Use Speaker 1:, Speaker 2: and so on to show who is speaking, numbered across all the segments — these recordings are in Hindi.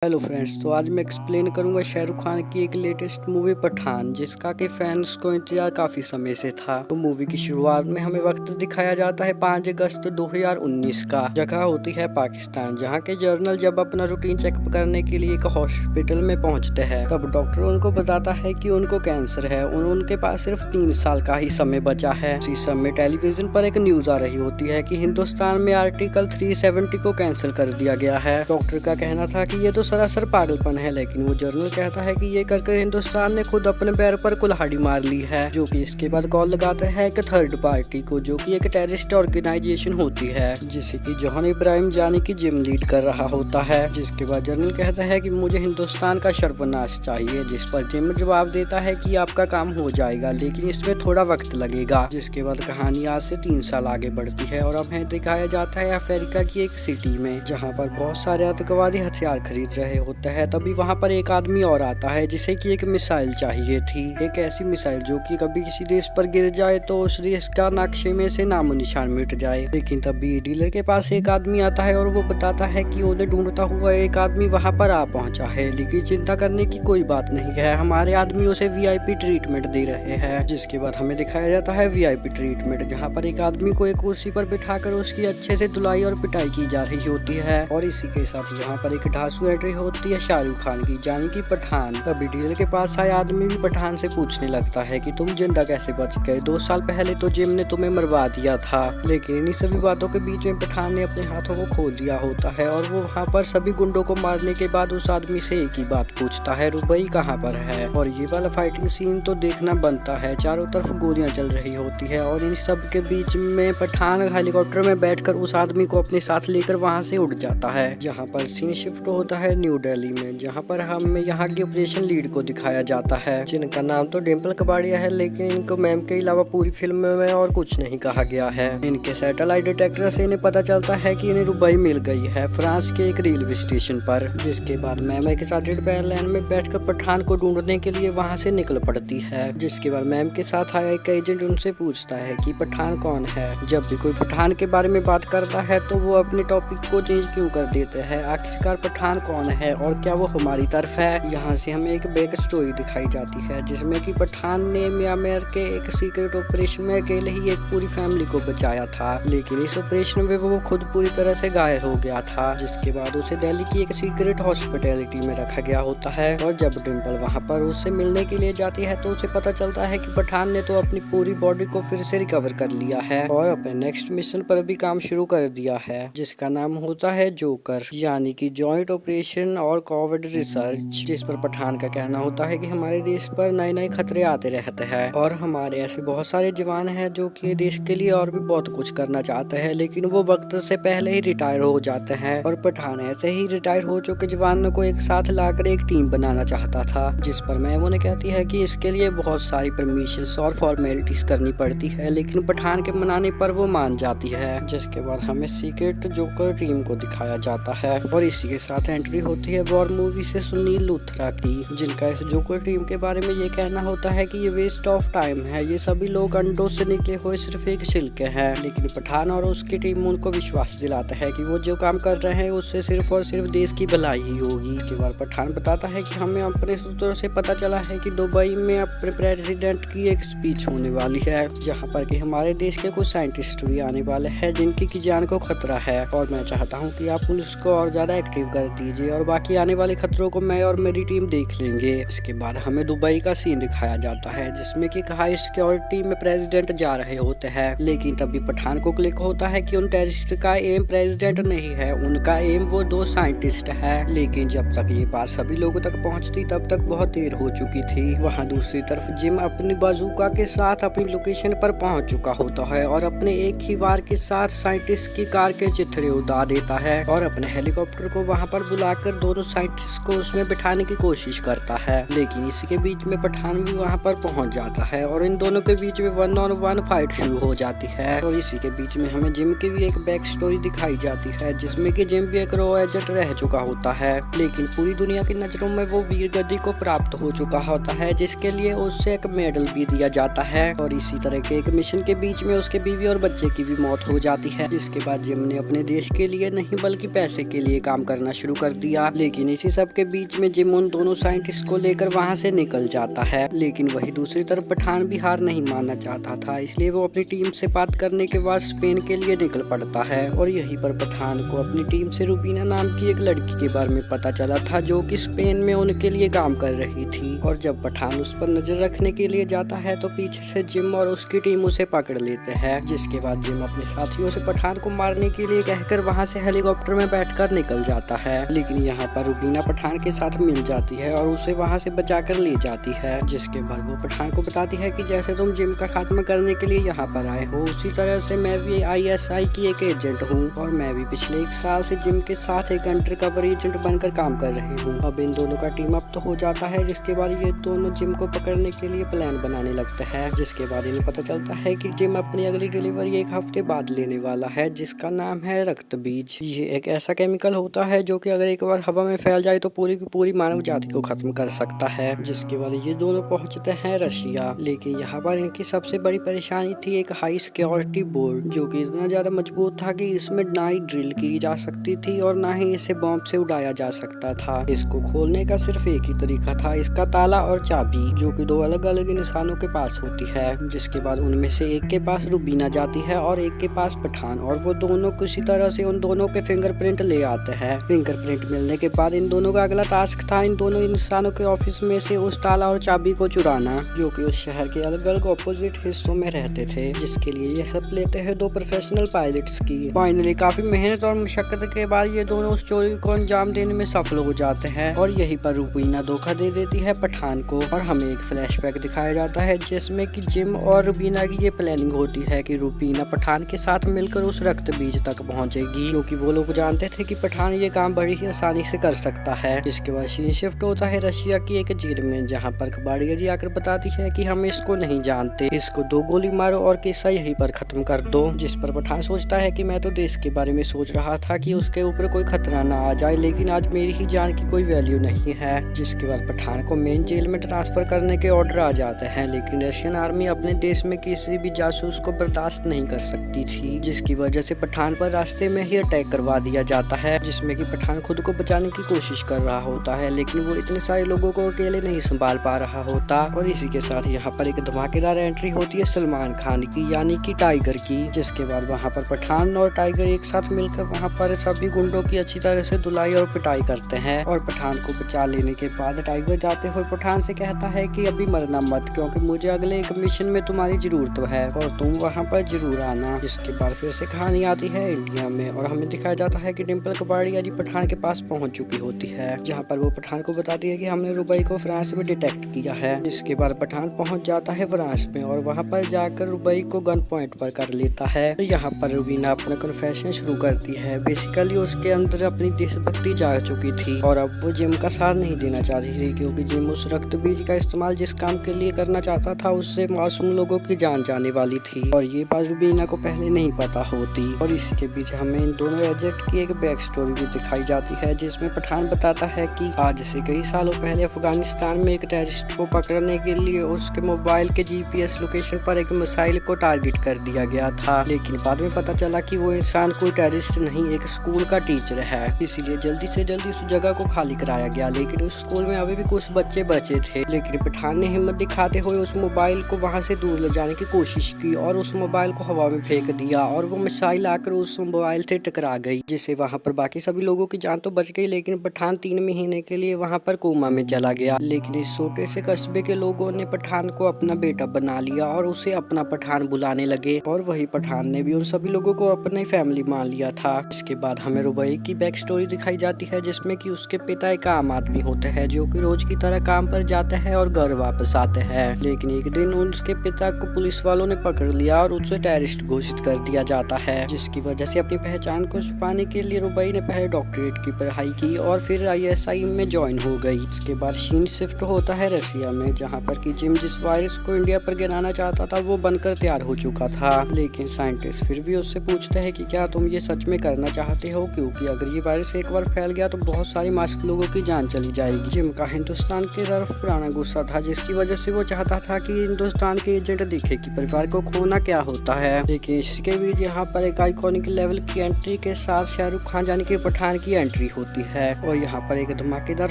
Speaker 1: हेलो फ्रेंड्स, तो आज मैं एक्सप्लेन करूंगा शाहरुख खान की एक लेटेस्ट मूवी पठान, जिसका कि फैंस को इंतजार काफी समय से था। तो मूवी की शुरुआत में हमें वक्त दिखाया जाता है 5 अगस्त 2019 का। जगह होती है पाकिस्तान, जहां के जर्नल जब अपना रूटीन चेकअप करने के लिए एक हॉस्पिटल में पहुंचते हैं, तब डॉक्टर उनको बताता है कि उनको कैंसर है। उनके पास सिर्फ 3 साल का ही समय बचा है। उसी समय टेलीविजन पर एक न्यूज आ रही होती है कि हिंदुस्तान में आर्टिकल 370 को कैंसिल कर दिया गया है। डॉक्टर का कहना था कि ये तो सरासर पागलपन है, लेकिन वो जर्नल कहता है कि ये करके हिंदुस्तान ने खुद अपने पैर पर कुल्हाड़ी मार ली है। जो कि इसके बाद कॉल लगाते हैं एक थर्ड पार्टी को, जो कि एक टेररिस्ट ऑर्गेनाइजेशन होती है, जिसे कि जॉन इब्राहिम जानी की जिम लीड कर रहा होता है। जिसके बाद जर्नल कहता है कि मुझे हिंदुस्तान का सर्वनाश चाहिए, जिस पर जिम जवाब देता है कि आपका काम हो जाएगा, लेकिन इसमें थोड़ा वक्त लगेगा। जिसके बाद कहानी आज से 3 साल आगे बढ़ती है और हमें दिखाया जाता है अफ्रीका की एक सिटी में, जहाँ पर बहुत सारे आतंकवादी हथियार खरीद रहे होता है। तभी वहाँ पर एक आदमी और आता है जिसे कि एक मिसाइल चाहिए थी, एक ऐसी मिसाइल जो कि कभी किसी देश पर गिर जाए तो उस देश का नक्शे में से नामो निशान मिट जाए। लेकिन तभी डीलर के पास एक आदमी आता है और वो बताता है कि उन्हें ढूंढता हुआ एक आदमी वहाँ पर आ पहुँचा है, लेकिन चिंता करने की कोई बात नहीं है, हमारे आदमी उसे VIP ट्रीटमेंट दे रहे हैं। जिसके बाद हमें दिखाया जाता है VIP ट्रीटमेंट, जहाँ पर एक आदमी को एक कुर्सी पर बिठाकर उसकी अच्छे से धुलाई और पिटाई की जा रही होती है। और इसी के साथ यहाँ पर एक ढांसू एंट्री होती है शाहरुख खान की, यानी कि पठान। तभी डीलर के पास आया आदमी भी पठान से पूछने लगता है कि तुम जिंदा कैसे बच गए, 2 साल पहले तो जिम ने तुम्हें मरवा दिया था। लेकिन इन्हीं सभी बातों के बीच में पठान ने अपने हाथों को खोल दिया होता है और वो वहाँ पर सभी गुंडों को मारने के बाद उस आदमी से एक ही बात पूछता है, रुबई कहाँ पर है। और ये वाला फाइटिंग सीन तो देखना बनता है, चारों तरफ गोलियां चल रही होती है और इन सब के बीच में पठान हेलीकॉप्टर में बैठकर उस आदमी को अपने साथ लेकर वहाँ से उड़ जाता है। जहाँ पर सीन शिफ्ट होता है न्यू दिल्ली में, जहाँ पर हमें यहाँ के ऑपरेशन लीड को दिखाया जाता है, जिनका नाम तो डिम्पल कपाड़िया है, लेकिन इनको मैम के अलावा पूरी फिल्म में और कुछ नहीं कहा गया है। इनके सैटेलाइट डिटेक्टर से इन्हें पता चलता है कि इन्हें रुबई मिल गई है फ्रांस के एक रेलवे स्टेशन पर। जिसके बाद मैम एक साथ एयरलाइन में बैठकर पठान को ढूंढने के लिए वहाँ से निकल पड़ती है। जिसके बाद मैम के साथ आया एक एजेंट उनसे पूछता है कि पठान कौन है। जब भी कोई पठान के बारे में बात करता है तो वो अपने टॉपिक को चेंज क्यों कर देते हैं, आखिरकार पठान कौन है और क्या वो हमारी तरफ है। यहाँ से हमें एक बैक स्टोरी दिखाई जाती है, जिसमें कि पठान ने म्यांमार के एक सीक्रेट ऑपरेशन में अकेले ही एक पूरी फैमिली को बचाया था, लेकिन इस ऑपरेशन में वो खुद पूरी तरह से घायल हो गया था। जिसके बाद उसे दिल्ली की एक सीक्रेट हॉस्पिटैलिटी में रखा गया होता है। और जब डिम्पल वहाँ पर उससे मिलने के लिए जाती है तो उसे पता चलता है कि पठान ने तो अपनी पूरी बॉडी को फिर से रिकवर कर लिया है और अपने नेक्स्ट मिशन पर भी काम शुरू कर दिया है, जिसका नाम होता है जोकर, यानी कि जॉइंट ऑपरेशन और कोविड रिसर्च। जिस पर पठान का कहना होता है कि हमारे देश पर नए नए खतरे आते रहते हैं और हमारे ऐसे बहुत सारे जवान हैं जो कि देश के लिए और भी बहुत कुछ करना चाहते हैं, लेकिन वो वक्त से पहले ही रिटायर हो जाते हैं। और पठान ऐसे ही रिटायर हो चुके जवानों को एक साथ लाकर एक टीम बनाना चाहता था, जिस पर मैम उन्हें कहती है कि इसके लिए बहुत सारी परमिशंस और फॉर्मेलिटीज करनी पड़ती है, लेकिन पठान के मनाने पर वो मान जाती है। जिसके बाद हमें सीक्रेट जोकर टीम को दिखाया जाता है और इसी के साथ एंट्री होती है वॉर मूवी से सुनील लूथरा की, जिनका इस जोकर टीम के बारे में ये कहना होता है कि ये वेस्ट ऑफ टाइम है, ये सभी लोग अंडों से निकले हुए सिर्फ एक छिलके हैं। लेकिन पठान और उसकी टीम उनको विश्वास दिलाते हैं कि वो जो काम कर रहे हैं उससे सिर्फ और सिर्फ देश की भलाई ही होगी। इसके बाद पठान बताता है कि हमें अपने सूत्रों से पता चला है कि दुबई में अपने प्रेसिडेंट की एक स्पीच होने वाली है, जहाँ पर कि हमारे देश के कुछ साइंटिस्ट भी आने वाले हैं जिनकी की जान को खतरा है। और मैं चाहता हूँ कि आप पुलिस को और ज्यादा एक्टिव कर दीजिए और बाकी आने वाले खतरों को मैं और मेरी टीम देख लेंगे। इसके बाद हमें दुबई का सीन दिखाया जाता है, जिसमें कि हाई सिक्योरिटी में प्रेसिडेंट जा रहे होते हैं, लेकिन तभी पठान को क्लिक होता है कि उन टेररिस्ट का एम प्रेसिडेंट नहीं है, उनका एम वो 2 साइंटिस्ट है। लेकिन जब तक ये बात सभी लोगों तक पहुंचती तब तक बहुत देर हो चुकी थी। वहां दूसरी तरफ जिम अपनी बाजूका के साथ अपनी लोकेशन पर पहुंच चुका होता है और अपने एक ही वार के साथ साइंटिस्ट की कार के चिथड़े उड़ा देता है और अपने हेलीकॉप्टर को वहां पर बुलाकर दोनों साइंटिस्ट को उसमें बिठाने की कोशिश करता है। लेकिन इसके बीच में पठान भी वहां पर पहुंच जाता है और इन दोनों के बीच में 1-on-1 फाइट शुरू हो जाती है। और इसी के बीच में हमें जिम की भी एक बैक स्टोरी दिखाई जाती है, जिसमें कि जिम भी एक रॉ एजेंट रह चुका होता है, लेकिन पूरी दुनिया की नजरों में वो वीर गति को प्राप्त हो चुका होता है, जिसके लिए उससे एक मेडल भी दिया जाता है। और इसी तरह के एक मिशन के बीच में उसके बीवी और बच्चे की भी मौत हो जाती है। जिसके बाद जिम ने अपने देश के लिए नहीं बल्कि पैसे के लिए काम करना शुरू कर दिया। दिया। लेकिन इसी सब के बीच में जिम उन दोनों साइंटिस्ट को लेकर वहाँ से निकल जाता है। लेकिन वही दूसरी तरफ पठान भी हार नहीं मानना चाहता था, इसलिए वो अपनी टीम से बात करने के बाद स्पेन के लिए निकल पड़ता है। और यहीं पर पठान को अपनी टीम से रूबीना नाम की एक लड़की के बारे में पता चला था, जो कि स्पेन में उनके लिए काम कर रही थी। और जब पठान उस पर नजर रखने के लिए जाता है तो पीछे से जिम और उसकी टीम उसे पकड़ लेते हैं, जिसके बाद जिम अपने साथियों से पठान को मारने के लिए कहकर वहाँ से हेलीकॉप्टर में बैठकर निकल जाता है। लेकिन यहाँ पर रूबीना पठान के साथ मिल जाती है और उसे वहाँ से बचाकर ले जाती है, जिसके बाद वो पठान को बताती है कि जैसे तुम जिम का खात्मा करने के लिए यहाँ पर आए हो, उसी तरह से मैं भी ISI की एक एजेंट हूँ और मैं भी पिछले 1 साल से जिम के साथ एक अंडरकवर एजेंट बनकर काम कर रही हूँ। अब इन दोनों का टीम अप तो हो जाता है, जिसके बाद ये दोनों जिम को पकड़ने के लिए प्लान बनाने लगते हैं। जिसके बाद इन्हें पता चलता है कि जिम अपनी अगली डिलीवरी 1 हफ्ते बाद लेने वाला है, जिसका नाम है रक्त बीज। ये एक ऐसा केमिकल होता है जो कि अगर एक बार हवा में फैल जाए तो पूरी की पूरी मानव जाति को खत्म कर सकता है। जिसके बाद ये दोनों पहुंचते हैं रशिया। लेकिन यहाँ पर इनकी सबसे बड़ी परेशानी थी एक हाई सिक्योरिटी बोर्ड, जो कि इतना ज्यादा मजबूत था कि इसमें ना ही ड्रिल की जा सकती थी और ना ही इसे बॉम्ब से उड़ाया जा सकता था। इसको खोलने का सिर्फ एक ही तरीका था, इसका ताला और चाबी, जो कि 2 अलग अलग इंसानों के पास होती है। जिसके बाद उनमें से एक के पास रूबीना जाती है और एक के पास पठान, और वो दोनों किसी तरह से उन दोनों के फिंगरप्रिंट ले आते हैं। फिंगरप्रिंट मिलने के बाद इन दोनों का अगला टास्क था इन दोनों इंसानों के ऑफिस में से उस ताला और चाबी को चुराना, जो कि उस शहर के अलग अलग ऑपोजिट हिस्सों में रहते थे। जिसके लिए ये हेल्प लेते हैं 2 प्रोफेशनल पायलट्स की। फाइनली काफी मेहनत और मशक्कत के बाद ये दोनों उस चोरी को अंजाम देने में सफल हो जाते हैं और यहीं पर रूबीना धोखा दे देती है पठान को। और हमें एक फ्लैशबैक दिखाया जाता है जिसमें कि जिम और रूबीना की ये प्लानिंग होती है कि रूबीना पठान के साथ मिलकर उस रक्त बीज तक पहुंचेगी, क्योंकि वो लोग जानते थे कि पठान ये काम बड़ी ही आसानी से कर सकता है। इसके बाद सीन शिफ्ट होता है रशिया की एक जेल में, जहाँ पर कबाड़िया जी आकर बताती है कि हम इसको नहीं जानते, इसको 2 गोली मारो और किस्सा यहीं पर खत्म कर दो। जिस पर पठान सोचता है कि मैं तो देश के बारे में सोच रहा था कि उसके ऊपर कोई खतरा ना आ जाए, लेकिन आज मेरी ही जान की कोई वैल्यू नहीं है। जिसके बाद पठान को मेन जेल में ट्रांसफर करने के ऑर्डर आ जाते हैं, लेकिन रशियन आर्मी अपने देश में किसी भी जासूस को बर्दाश्त नहीं कर सकती थी, जिसकी वजह से पठान पर रास्ते में ही अटैक करवा दिया जाता है, जिसमें कि पठान खुद को बचाने की कोशिश कर रहा होता है, लेकिन वो इतने सारे लोगों को अकेले नहीं संभाल पा रहा होता। और इसी के साथ यहाँ पर एक धमाकेदार एंट्री होती है सलमान खान की, यानी कि टाइगर की। जिसके बाद वहाँ पर पठान और टाइगर एक साथ मिलकर वहाँ पर सभी गुंडों की अच्छी तरह से धुलाई और पिटाई करते हैं। और पठान को बचा लेने के बाद टाइगर जाते हुए पठान से कहता है कि अभी मरना मत, क्योंकि मुझे अगले एक मिशन में तुम्हारी जरूरत है और तुम वहाँ पर जरूर आना। जिसके बाद फिर से कहानी आती है इंडिया में और हमें दिखाया जाता है कि डिम्पल कबाड़िया जी पठान के पास पहुँच चुकी होती है, जहाँ पर वो पठान को बताती है कि हमने रुबई को फ्रांस में डिटेक्ट किया है। जिसके बाद पठान पहुँच जाता है फ्रांस में और वहाँ पर जाकर रुबई को गन पॉइंट पर कर लेता है। तो यहाँ पर रूबीना अपना कन्फेशन शुरू करती है। बेसिकली उसके अंदर अपनी देशभक्ति जाग चुकी थी और अब वो जिम का साथ नहीं देना चाहती थी, क्योंकि जिम उस रक्त बीज का इस्तेमाल जिस काम के लिए करना चाहता था उससे मासूम लोगों की जान जाने वाली थी, और ये बात रूबीना को पहले नहीं पता होती। और इसी के बीच हमें इन दोनों एजेंट की एक बैक स्टोरी भी दिखाई जाती है, जिसमें पठान बताता है कि आज से कई सालों पहले अफगानिस्तान में एक टेररिस्ट को पकड़ने के लिए उसके मोबाइल के GPS लोकेशन पर एक मिसाइल को टारगेट कर दिया गया था, लेकिन बाद में पता चला कि वो इंसान कोई टेररिस्ट नहीं, एक स्कूल का टीचर है। इसीलिए जल्दी से जल्दी उस जगह को खाली कराया गया, लेकिन उस स्कूल में अभी भी कुछ बच्चे बचे थे। लेकिन पठान ने हिम्मत दिखाते हुए उस मोबाइल को वहां से दूर ले जाने की कोशिश की और उस मोबाइल को हवा में फेंक दिया और वो मिसाइल आकर उस मोबाइल से टकरा गई, जिससे वहां पर बाकी सभी लोगों की जान तो बच गई, लेकिन पठान 3 महीने के लिए वहां पर कोमा में चला गया। लेकिन इस छोटे से कस्बे के लोगों ने पठान को अपना बेटा बना लिया और उसे अपना पठान बुलाने लगे, और वही पठान ने भी उन सभी लोगों को अपनी फैमिली मान लिया था। इसके बाद हमें रुबई की बैक स्टोरी दिखाई जाती है, जिसमें कि उसके पिता एक आम आदमी होते हैं जो कि रोज की तरह काम पर जाते हैं और घर वापस आते हैं। लेकिन एक दिन उसके पिता को पुलिस वालों ने पकड़ लिया और उसे टेररिस्ट घोषित कर दिया जाता है, जिसकी वजह से अपनी पहचान को छुपाने के लिए रुबई ने पहले डॉक्टरेट की पढ़ाई की और फिर ISI में ज्वाइन हो गई। इसके बाद सीन शिफ्ट होता है रशिया में, जहाँ पर कि जिम जिस वायरस को इंडिया पर गिराना चाहता था वो बनकर तैयार हो चुका था, लेकिन साइंटिस्ट फिर भी उससे पूछते हैं कि क्या तुम ये सच में करना चाहते हो, क्योंकि अगर ये वायरस एक बार फैल गया तो बहुत सारी मासूम लोगों की जान चली जाएगी। जिम का हिंदुस्तान की तरफ पुराना गुस्सा था, जिसकी वजह से वो चाहता था कि हिंदुस्तान के एजेंट दिखे कि परिवार को खोना क्या होता है। लेकिन इसके बीच यहाँ पर एक आइकॉनिक लेवल की एंट्री के साथ शाहरुख खान यानी कि पठान की एंट्री होती है और यहाँ पर एक धमाकेदार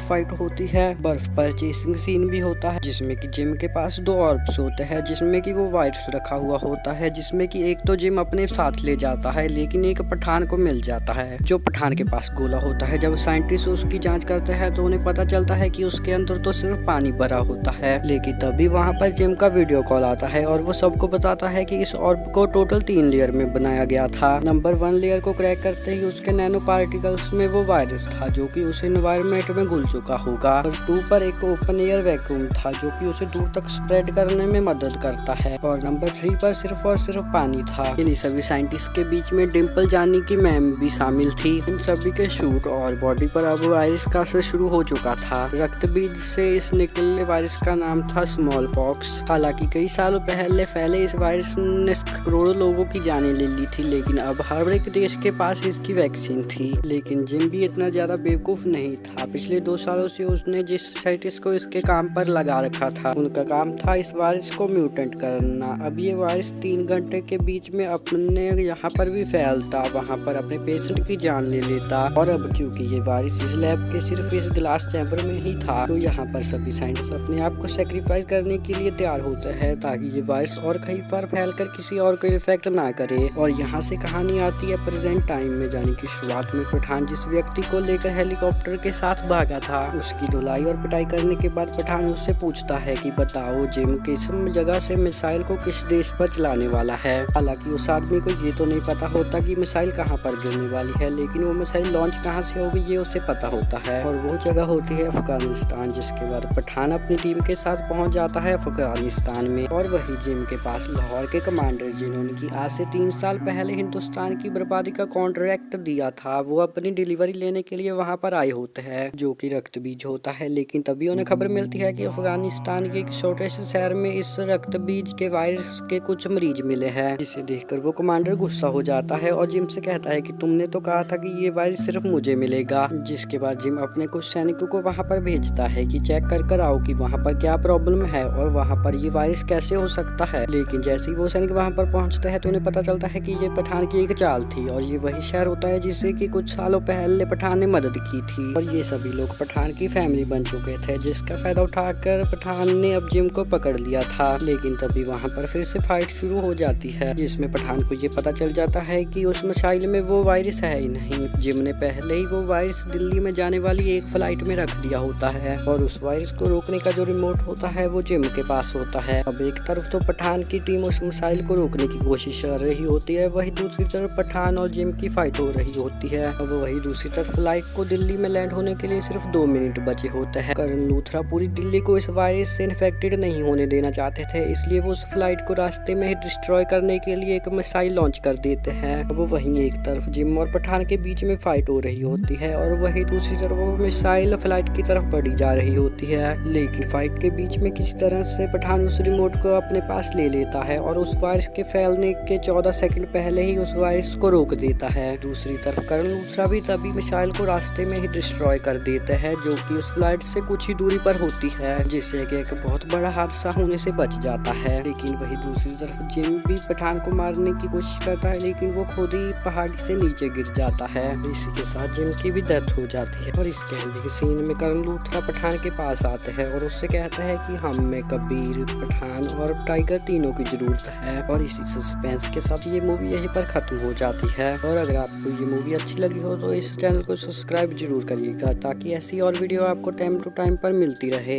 Speaker 1: फाइट होती है। बर्फ पर चेसिंग सीन भी होता है जिसमें कि जिम के पास 2 ऑर्ब्स होते हैं जिसमें कि वो वायरस रखा हुआ होता है, जिसमें कि एक तो जिम अपने साथ ले जाता है लेकिन एक पठान को मिल जाता है जो पठान के पास गोला होता है। जब साइंटिस्ट उसकी जांच करते हैं तो उन्हें पता चलता है कि उसके अंदर तो सिर्फ पानी भरा होता है, लेकिन तभी वहाँ पर जिम का वीडियो कॉल आता है और वो सबको बताता है कि इस ऑर्ब को टोटल 3 लेयर में बनाया गया था। नंबर 1 लेयर को क्रैक करते ही उसके नैनो पार्टिकल्स में वो वायरस था जो कि उस एनवायरनमेंट में घुल चुका होगा। और 2 पर एक ओपन एयर वैक्यूम था जो कि उसे दूर तक स्प्रेड करने में मदद करता है और नंबर 3 पर सिर्फ और सिर्फ पानी था। इन सभी साइंटिस्ट के बीच में डिम्पल जानी की मैम भी शामिल थी। इन सभी के शूट और बॉडी पर अब वायरस का असर शुरू हो चुका था। रक्त बीज से इस निकलने वायरस का नाम था स्मॉल पॉक्स। हालांकि कई सालों पहले फैले इस वायरस ने करोड़ों लोगों की जानें ले ली थी, लेकिन अब हर एक देश के पास इसकी वैक्सीन थी। लेकिन जिम भी इतना ज्यादा बेवकूफ नहीं था। पिछले 2 सालों से उसने जिस साइंटिस्ट को इसके काम पर लगा रखा था उनका काम था इस वायरस को म्यूटेंट करना। अब ये वायरस 3 घंटे के बीच में अपने यहाँ पर भी फैलता, वहाँ पर अपने पेशेंट की जान ले लेता। और अब क्योंकि ये वायरस इस लैब के सिर्फ इस ग्लास चैम्बर में ही था तो यहाँ पर सभी साइंटिस्ट अपने आप को सेक्रीफाइस करने के लिए तैयार होते हैं ताकि ये वायरस और कहीं पर फैलकर किसी और को इन्फेक्ट ना करे। और यहाँ से कहानी आती है प्रेजेंट टाइम में, जाने की शुरुआत में पठान जिस व्यक्ति को लेकर हेलीकॉप्टर के साथ भागा था उसकी धुलाई और पिटाई करने के बाद पठान उससे पूछता है कि बताओ जिम किस जगह से मिसाइल को किस देश पर चलाने वाला है। हालांकि उस आदमी को ये तो नहीं पता होता कि मिसाइल कहाँ पर गिरने वाली है, लेकिन वो मिसाइल लॉन्च कहाँ से होगी ये उसे पता होता है और वो जगह होती है अफगानिस्तान। जिसके बाद पठान अपनी टीम के साथ पहुंच जाता है अफगानिस्तान में और वही जिम के पास लाहौर के कमांडर जिन्होंने की आज से 3 साल पहले हिंदुस्तान की बर्बादी का कॉन्ट्रैक्ट दिया था वो अपनी डिलीवरी लेने के लिए वहाँ पर आए होते हैं जो कि रक्त बीज होता है। लेकिन तभी उन्हें खबर मिलती है कि अफगानिस्तान के एक छोटे से शहर में इस रक्त बीज के वायरस के कुछ मरीज मिले हैं, जिसे देखकर वो कमांडर गुस्सा हो जाता है और जिम से कहता है कि तुमने तो कहा था कि ये वायरस सिर्फ मुझे मिलेगा। जिसके बाद जिम अपने कुछ सैनिकों को वहाँ पर भेजता है कि चेक कर आओ कि वहाँ पर क्या प्रॉब्लम है और वहाँ पर ये वायरस कैसे हो सकता है। लेकिन जैसे ही वो सैनिक वहाँ पर पहुँचते हैं तो उन्हें पता चलता है कि ये पठान की एक चाल थी और ये वही शहर होता है जिसे कि कुछ सालों पहले पठान ने मदद की थी और ये सभी लोग पठान की फैमिली बन चुके थे, जिसका फायदा उठाकर पठान ने अब जिम को पकड़ लिया था। लेकिन तभी वहाँ पर फिर से फाइट शुरू हो जाती है जिसमें पठान को ये पता चल जाता है कि उस मिसाइल में वो वायरस है ही नहीं। जिम ने पहले ही वो वायरस दिल्ली में जाने वाली एक फ्लाइट में रख दिया होता है और उस वायरस को रोकने का जो रिमोट होता है वो जिम के पास होता है। अब एक तरफ तो पठान की टीम उस मिसाइल को रोकने की कोशिश कर रही होती है, वही दूसरी तरफ पठान और जिम की फाइट हो रही होती है। अब वही दूसरी तरफ फ्लाइट को दिल्ली में लैंड होने के लिए सिर्फ 2 मिनट बचे होते हैं। करण लूथरा पूरी दिल्ली को इस वायरस से इन्फेक्टेड नहीं होने देना चाहते थे, इसलिए वो उस फ्लाइट को रास्ते में ही डिस्ट्रॉय करने के लिए एक मिसाइल लॉन्च कर देते हैं। अब वहीं एक तरफ जिम और पठान के बीच में फाइट हो रही होती है और वही दूसरी तरफ वो मिसाइल फ्लाइट की तरफ बढ़ी जा रही होती है। लेकिन फाइट के बीच में किसी तरह से पठान उस रिमोट को अपने पास ले लेता है और उस वायरस के फैलने के 14 सेकंड पहले ही उस वायरस को रोक देता है। दूसरी तरफ करण लूथरा भी तभी मिसाइल को रास्ते में ही डिस्ट्रॉय कर देते हैं जो कि उस फ्लाइट से कुछ ही दूरी पर होती है, जिससे कि एक बहुत बड़ा हादसा होने से बच जाता है। लेकिन वही दूसरी तरफ जिम भी पठान को मारने की कोशिश करता है लेकिन वो खुद ही पहाड़ी से नीचे गिर जाता है। इसी के साथ जिम की भी डेथ हो जाती है और इसके एंडिंग सीन में करण लूथरा पठान के पास आते हैं और उससे कहते हैं कि हमें कबीर, पठान और टाइगर तीनों की जरूरत है। और इसी सस्पेंस के साथ ये मूवी यहीं पर खत्म हो जाती है। और अगर आपको ये मूवी अच्छी लगी हो तो इस चैनल को सब्सक्राइब जरूर करिएगा ताकि ऐसी और वीडियो आपको टाइम टू टाइम पर मिलती रहे।